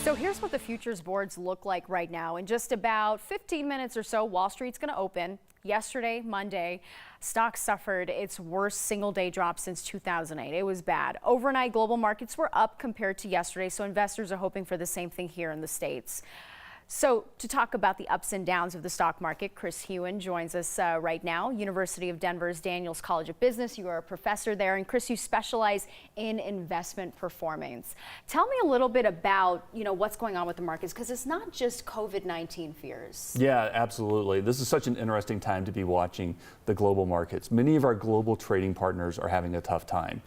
So here's what the futures boards look like right now. In just about 15 minutes or so, Wall Street's going to open. Yesterday, Monday, stocks suffered its worst single-day drop since 2008. It was bad. Overnight, global markets were up compared to yesterday, so investors are hoping for the same thing here in the States. So to talk about the ups and downs of the stock market, Chris Hughen joins us right now. University of Denver's Daniels College of Business. You are a professor there. And Chris, you specialize in investment performance. Tell me a little bit about, what's going on with the markets, because it's not just COVID-19 fears. Yeah, absolutely. This is such an interesting time to be watching the global markets. Many of our global trading partners are having a tough time.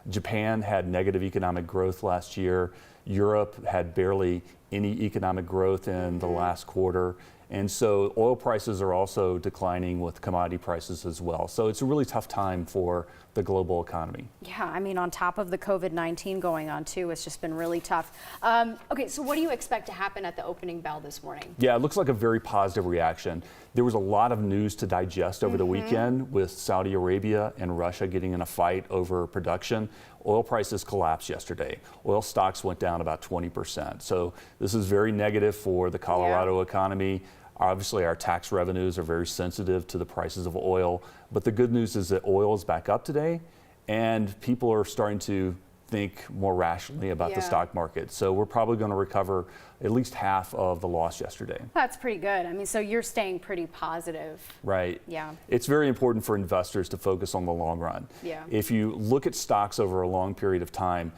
Japan had negative economic growth last year. Europe had barely any economic growth in the last quarter. And so oil prices are also declining with commodity prices as well. So it's a really tough time for the global economy. Yeah, I mean, on top of the COVID-19 going on too, it's just been really tough. Okay, so what do you expect to happen at the opening bell this morning? Yeah, it looks like a very positive reaction. There was a lot of news to digest over the weekend with Saudi Arabia and Russia getting in a fight over production. Oil prices collapsed yesterday. Oil stocks went down about 20%. So this is very negative for the Colorado economy. Obviously, our tax revenues are very sensitive to the prices of oil. But the good news is that oil is back up today, and people are starting to think more rationally about the stock market. So we're probably going to recover at least half of the loss yesterday. That's pretty good. I mean, so you're staying pretty positive. Right. Yeah. It's very important for investors to focus on the long run. Yeah. If you look at stocks over a long period of time,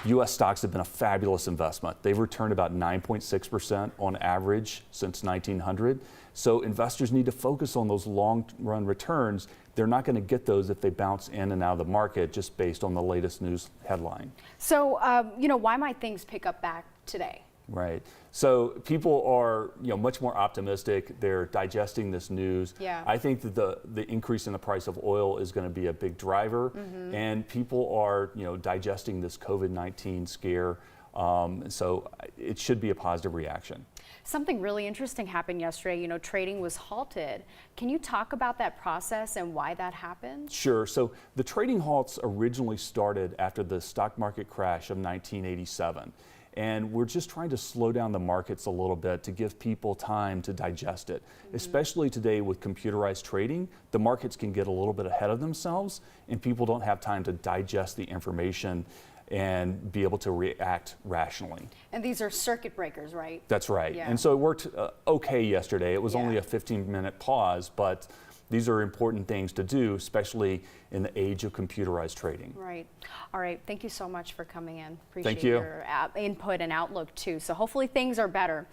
U.S. stocks have been a fabulous investment. They've returned about 9.6% on average since 1900. So investors need to focus on those long-run returns. They're not going to get those if they bounce in and out of the market just based on the latest news headline. So, why might things pick up back today? Right. So people are, much more optimistic. They're digesting this news. Yeah. I think that the increase in the price of oil is going to be a big driver, and people are, digesting this COVID-19 scare. So it should be a positive reaction. Something really interesting happened yesterday. Trading was halted. Can you talk about that process and why that happened? Sure. So the trading halts originally started after the stock market crash of 1987. And we're just trying to slow down the markets a little bit to give people time to digest it. Especially today with computerized trading, the markets can get a little bit ahead of themselves and people don't have time to digest the information and be able to react rationally. And these are circuit breakers, right? That's right. Yeah. And so it worked okay yesterday. It was only a 15-minute pause, but these are important things to do, especially in the age of computerized trading. Right. All right. Thank you so much for coming in. Appreciate Thank you. your input and outlook too. So hopefully things are better.